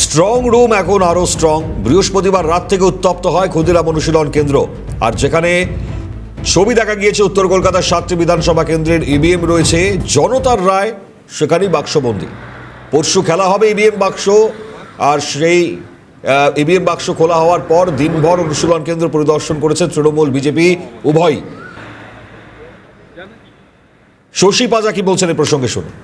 Strong room এখন আরো strong. বৃহস্পতিবার রাত থেকে উত্তপ্ত হয় ক্ষুদিরাম অনুশীলন কেন্দ্র। আর যেখানে ছবি দেখা গিয়েছে উত্তর কলকাতার 7টি বিধানসভা কেন্দ্রের ইভিএম রয়েছে জনতার রায়, সেখানেই বাক্সবন্দি। পরশু খেলা হবে ইভিএম বাক্স, আর সেই ইভিএম বাক্স খোলা হওয়ার পর দিনভর অনুশীলন কেন্দ্র পরিদর্শন করেছে তৃণমূল বিজেপি উভয়। শশী পাজা কি বলছেন এই প্রসঙ্গে শুনুন।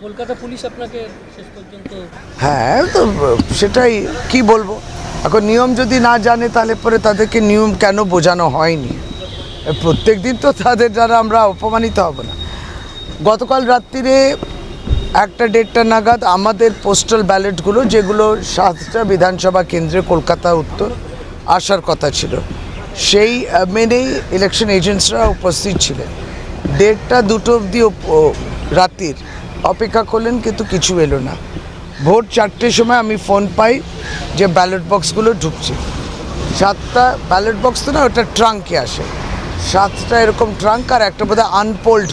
কলকাতা পুলিশ আপনাকে শেষ পর্যন্ত হ্যাঁ, তো সেটাই কি বলবো। এখন নিয়ম যদি না জানে তাহলে পরে তাদেরকে নিয়ম কেন বোঝানো হয়নি। প্রত্যেক দিন তো তাদের দ্বারা আমরা অপমানিত হব না। গতকাল রাত্রিরে 1-1:30 নাগাদ আমাদের পোস্টাল ব্যালটগুলো, যেগুলো 7টা বিধানসভা কেন্দ্রে কলকাতা উত্তর আসার কথা ছিল, সেই মেনেই ইলেকশন এজেন্টসরা উপস্থিত ছিলেন। 1:30-2 অবধি রাত্রির অপেক্ষা করলেন, কিন্তু কিছু এলো না। ভোর 4টের সময় আমি ফোন পাই যে ব্যালট বক্সগুলো ঢুকছে। 7টা ব্যালট বক্স তো না, ওটা ট্রাঙ্কে আসে। 7টা এরকম ট্রাঙ্ক, আর একটা বোধহয় আনপোল্ড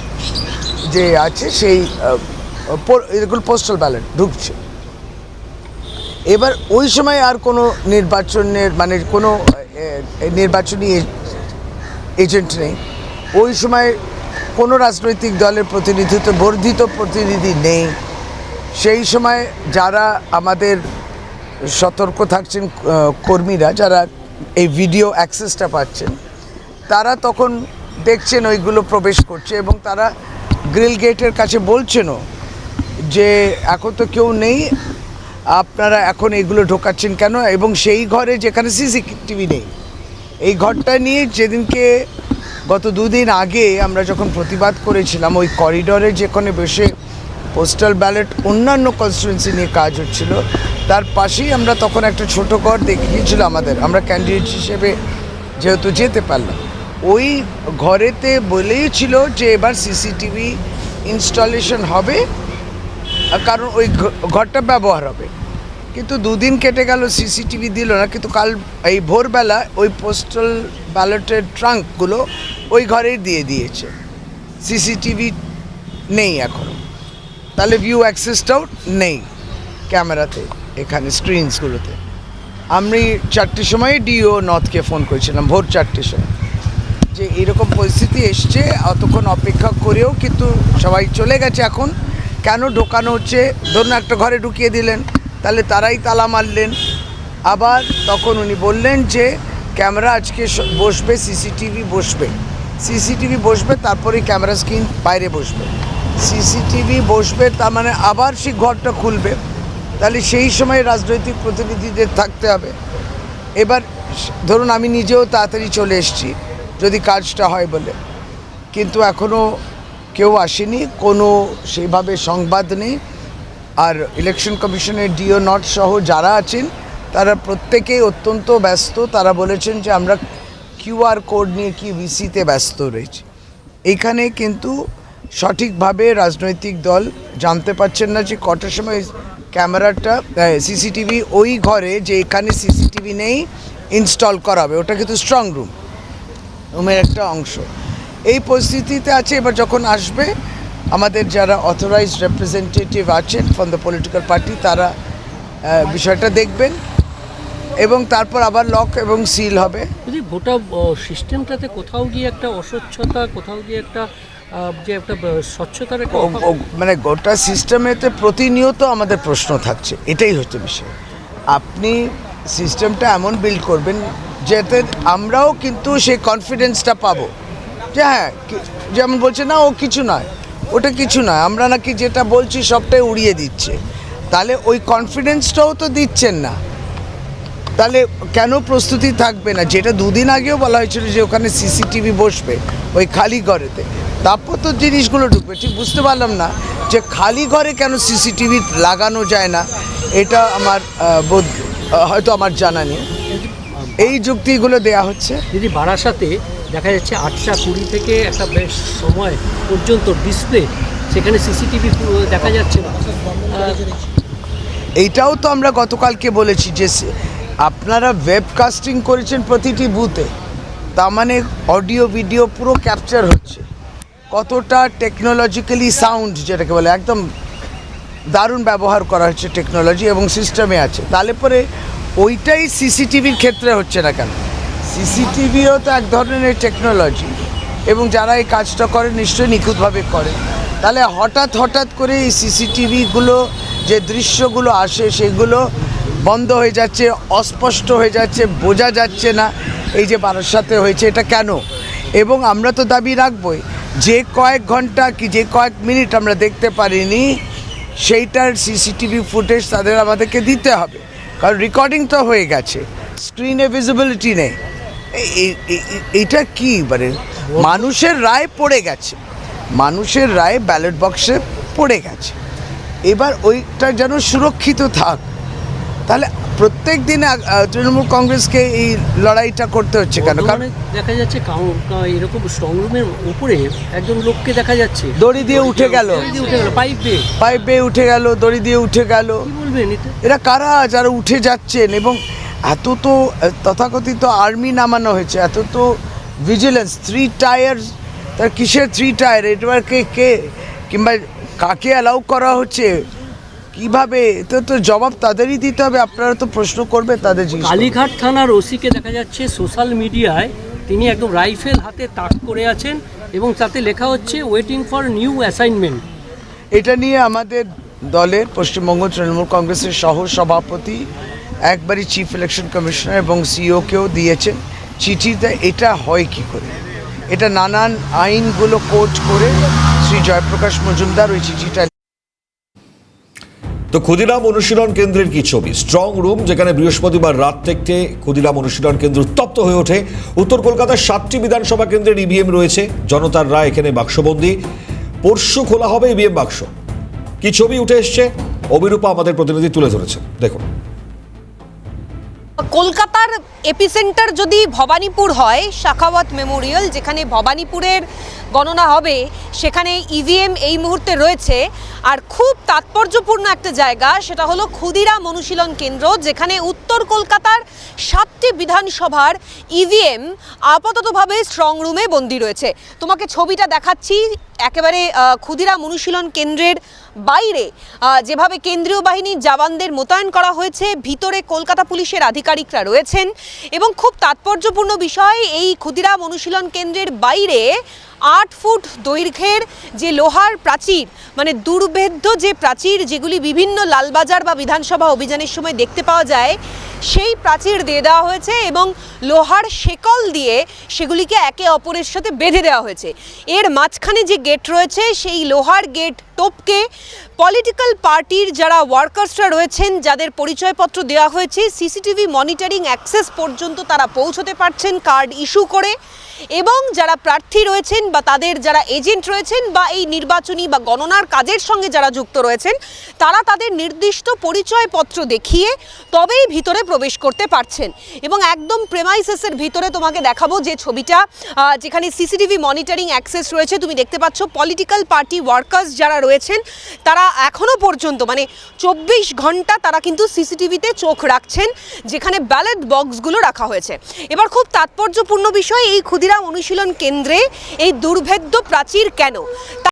যে আছে সেই এগুলো পোস্টাল ব্যালট ঢুকছে। এবার ওই সময় আর কোনো নির্বাচনের মানে কোনো নির্বাচনী এজেন্ট নেই। ওই সময় কোনো রাজনৈতিক দলের প্রতিনিধিত্ব বর্ধিত প্রতিনিধি নেই। সেই সময় যারা আমাদের সতর্ক থাকছেন কর্মীরা, যারা এই ভিডিও অ্যাক্সেসটা পাচ্ছেন, তারা তখন দেখছেন ওইগুলো প্রবেশ করছে, এবং তারা গ্রিল গেটের কাছে বলছেনও যে এখন তো কেউ নেই, আপনারা এখন এইগুলো ঢোকাচ্ছেন কেন। এবং সেই ঘরে যেখানে সিসিটিভি নেই, এই ঘরটা নিয়ে যেদিনকে গত 2 দিন আগে আমরা যখন প্রতিবাদ করেছিলাম, ওই করিডোরে যেখানে বসে পোস্টাল ব্যালট অন্যান্য কনস্টিটুয়েন্সি নিয়ে কাজ হচ্ছিল, তার পাশেই আমরা তখন একটা ছোট ঘর দেখে গিয়েছিল আমাদের, আমরা ক্যান্ডিডেট হিসেবে যেহেতু যেতে পারলাম। ওই ঘরেতে বলেই ছিল যে এবার সিসিটিভি ইনস্টলেশন হবে, কারণ ওই ঘরটা ব্যবহার হবে। কিন্তু 2 দিন কেটে গেল, সিসিটিভি দিল না। কিন্তু কাল এই ভোরবেলা ওই পোস্টাল ব্যালটের ট্রাঙ্কগুলো ওই ঘরেই দিয়ে দিয়েছে, সিসিটিভি নেই এখন। তাহলে ভিউ অ্যাক্সেসটাও নেই ক্যামেরাতে, এখানে স্ক্রিনসগুলোতে। আমি 4টের সময় ডিও নর্থকে ফোন করেছিলাম, ভোর 4টের সময়, যে এরকম পরিস্থিতি এসছে, অতক্ষণ অপেক্ষা করেও কিন্তু সবাই চলে গেছে। এখন কেন ঢোকানো হচ্ছে? ধরুন একটা ঘরে ঢুকিয়ে দিলেন, তাহলে তারাই তালা মারলেন। আবার তখন উনি বললেন যে ক্যামেরা আজকে বসবে, সিসিটিভি বসবে, তারপরে ক্যামেরা স্ক্রিন বাইরে বসবে। সিসিটিভি বসবে, তার মানে আবার সেই ঘরটা খুলবে, তাহলে সেই সময় রাজনৈতিক প্রতিনিধিদের থাকতে হবে। এবার ধরুন আমি নিজেও তাড়াতাড়ি চলে এসেছি যদি কাজটা হয় বলে, কিন্তু এখনও কেউ আসেনি, কোনো সেইভাবে সংবাদ নেই। আর ইলেকশন কমিশনের ডিও নর্থ সহ যারা আছেন তারা প্রত্যেকেই অত্যন্ত ব্যস্ত। তারা বলেছেন যে আমরা QR কোড নিয়ে কি ভিসিতে ব্যস্ত রয়েছি। এইখানে কিন্তু সঠিকভাবে রাজনৈতিক দল জানতে পারছেন না যে কটার সময় ক্যামেরাটা সিসিটিভি ওই ঘরে, যে এখানে সিসিটিভি নেই, ইনস্টল করা হবে। ওটা কিন্তু স্ট্রং রুমের একটা অংশ। এই পরিস্থিতিতে আছে। এবার যখন আসবে আমাদের যারা অথরাইজড রিপ্রেজেন্টেটিভ আছেন ফ্রম দ্য পলিটিক্যাল পার্টি, তারা বিষয়টা দেখবেন, এবং তারপর আবার লক এবং সিল হবে। যদি গোটা সিস্টেমটাতে কোথাও গিয়ে একটা অস্বচ্ছতা, কোথাও গিয়ে একটা যে একটা স্বচ্ছতার একটা মানে গোটা সিস্টেমেতে প্রতিনিয়ত আমাদের প্রশ্ন থাকছে, এটাই হচ্ছে বিষয়। আপনি সিস্টেমটা এমন বিল্ড করবেন যাতে আমরাও কিন্তু সেই কনফিডেন্সটা পাবো যে হ্যাঁ, যেমন বলছে না ও কিছু নয়, ওটা কিছু নয়, আমরা নাকি যেটা বলছি সবটাই উড়িয়ে দিচ্ছে, তাহলে ওই কনফিডেন্সটাও তো দিচ্ছেন না। তাহলে কেন প্রস্তুতি থাকবে না? যেটা 2 দিন আগেও বলা হয়েছিল যে ওখানে সিসিটিভি বসবে ওই খালি ঘরেতে, তারপর তো জিনিসগুলো ঢুকবে। ঠিক বুঝতে পারলাম না যে খালি ঘরে কেন সিসিটিভি লাগানো যায় না, এটা আমার হয়তো আমার জানা নেই। এই যুক্তিগুলো দেয়া হচ্ছে। যদি বারাসাতে দেখা যাচ্ছে 8:20 থেকে একটা বেশ সময় পর্যন্ত ডিসপ্লে, সেখানে সিসিটিভি দেখা যাচ্ছে না। এইটাও তো আমরা গতকালকে বলেছি যে আপনারা ওয়েবকাস্টিং করেছেন প্রতিটি বুথে, তার মানে অডিও ভিডিও পুরো ক্যাপচার হচ্ছে। কতটা টেকনোলজিক্যালি সাউন্ড, যেটাকে বলে একদম দারুণ ব্যবহার করা হচ্ছে টেকনোলজি এবং সিস্টেমে আছে, তাহলে পরে ওইটাই সিসিটিভির ক্ষেত্রে হচ্ছে না কেন? সিসিটিভিও তো এক ধরনের টেকনোলজি এবং যারা এই কাজটা করে নিশ্চয়ই নিখুঁতভাবে করে। তাহলে হঠাৎ করে এই সিসিটিভিগুলো যে দৃশ্যগুলো আসে সেগুলো বন্ধ হয়ে যাচ্ছে, অস্পষ্ট হয়ে যাচ্ছে, বোঝা যাচ্ছে না এই যে বারাসাতে হয়েছে এটা কেন। এবং আমরা তো দাবি রাখবই যে কয়েক ঘন্টা কি যে কয়েক মিনিট আমরা দেখতে পারিনি সেইটার সিসিটিভি ফুটেজ তাদের আমাদেরকে দিতে হবে, কারণ রেকর্ডিং তো হয়ে গেছে, স্ক্রিনে ভিজিবিলিটি নেই। এইটা কি মানে মানুষের রায় পড়ে গেছে, মানুষের রায় ব্যালট বক্সে পড়ে গেছে, এবার ওইটা যেন সুরক্ষিত থাক। তাহলে প্রত্যেক দিন তৃণমূল কংগ্রেসকে এই লড়াইটা করতে হচ্ছে কেন? কারণ দেখা যাচ্ছে এরকম স্ট্রং রুমের উপরে একজন লোককে দেখা যাচ্ছে দড়ি দিয়ে উঠে গেল, পাইপ বেয়ে উঠে গেল, দড়ি দিয়ে উঠে গেল। এরা কারা যারা উঠে যাচ্ছেন? এবং এত তো তথাকথিত আর্মি নামানো হয়েছে, এত তো ভিজিলেন্স, 3 টায়ার, তার কিসের 3 টায়ার? এবার কে কিংবা কাকে অ্যালাউ করা হচ্ছে, কিভাবে? তো জবাব তাদেরই দিতে হবে। আপনারা তো প্রশ্ন করবে তাদের। কালীঘাট থানার ওসিকে দেখা যাচ্ছে সোশ্যাল মিডিয়ায় তিনি একদম রাইফেল হাতে তাক করে আছেন এবং তাতে লেখা হচ্ছে ওয়েটিং ফর নিউ অ্যাসাইনমেন্ট। এটা নিয়ে আমাদের দলের পশ্চিমবঙ্গ তৃণমূল কংগ্রেসের সহ সভাপতি একবারই চিফ ইলেকশন কমিশনার এবং সিইওকেও দিয়েছেন চিঠিতে। এটা হয় কি করে? এটা নানান আইনগুলো কোট করে শ্রী জয়প্রকাশ মজুমদার ওই চিঠিটা। তো ক্ষুদিরাম অনুশীলন কেন্দ্রের কি ছবি? স্ট্রং রুম, যেখানে বৃহস্পতিবার রাত থেকে ক্ষুদিরাম অনুশীলন কেন্দ্র উত্তপ্ত হয়ে ওঠে। উত্তর কলকাতার 7টি বিধানসভা কেন্দ্রের ইভিএম রয়েছে, জনতার রায় এখানে বাক্সবন্দি। পরশু খোলা হবে ইভিএম বাক্স। কি ছবি উঠে এসছে অবিরূপা আমাদের প্রতিনিধি তুলে ধরেছে, দেখুন। কলকাতার এপিসেন্টার যদি ভবানীপুর হয়, শাখাওয়াত মেমোরিয়াল, যেখানে ভবানীপুরের গণনা হবে, সেখানে ইভিএম এই মুহূর্তে রয়েছে। আর খুব তাৎপর্যপূর্ণ একটা জায়গা, সেটা হলো ক্ষুদিরাম অনুশীলন কেন্দ্র, যেখানে উত্তর কলকাতার 7টি বিধানসভার ইভিএম আপাততভাবে স্ট্রং রুমে বন্দী রয়েছে। তোমাকে ছবিটা দেখাচ্ছি একেবারে ক্ষুদিরাম অনুশীলন কেন্দ্রের বাইরে যেভাবে কেন্দ্রীয় বাহিনীর জওয়ানদের মোতায়েন করা হয়েছে, ভিতরে কলকাতা পুলিশের আধিকারিকরা রয়েছেন। এবং খুব তাৎপর্যপূর্ণ বিষয়, এই ক্ষুদিরাম অনুশীলন কেন্দ্রের বাইরে 8 ফুট দৈর্ঘ্যের যে লোহার প্রাচীর, মানে দুর্ভেদ্য যে প্রাচীর যেগুলি বিভিন্ন লালবাজার বা বিধানসভা অভিযানের সময় দেখতে পাওয়া যায়, সেই প্রাচীর দিয়ে দেওয়া হয়েছে এবং লোহার শেকল দিয়ে সেগুলিকে একে অপরের সাথে বেঁধে দেওয়া হয়েছে। এর মাঝখানে যে গেট রয়েছে, সেই লোহার গেট টপকে পলিটিক্যাল পার্টির যারা ওয়ার্কার্সরা রয়েছেন, যাদের পরিচয়পত্র দেওয়া হয়েছে, সিসিটিভি মনিটরিং অ্যাক্সেস পর্যন্ত তারা পৌঁছতে পারছেন কার্ড ইস্যু করে। এবং যারা প্রার্থী রয়েছেন বা তাদের যারা এজেন্ট রয়েছেন বা এই নির্বাচনী বা গণনার কাজের সঙ্গে যারা যুক্ত রয়েছেন, তারা তাদের নির্দিষ্ট পরিচয়পত্র দেখিয়ে তবেই ভিতরে প্রবেশ করতে পারছেন। এবং একদম প্রেমাইসেসের ভিতরে তোমাকে দেখাবো যে ছবিটা, যেখানে সিসিটিভি মনিটরিং অ্যাক্সেস রয়েছে। তুমি দেখতে পাচ্ছ পলিটিক্যাল পার্টি ওয়ার্কার্স যারা রয়েছেন, তারা এখনও পর্যন্ত মানে 24 ঘন্টা তারা কিন্তু সিসিটিভিতে চোখ রাখছেন, যেখানে ব্যালট বক্সগুলো রাখা হয়েছে। এবার খুব তাৎপর্যপূর্ণ বিষয়, এই ক্ষুদিরাম অনুশীলন কেন্দ্রে এই দুর্ভেদ্য প্রাচীর কেন?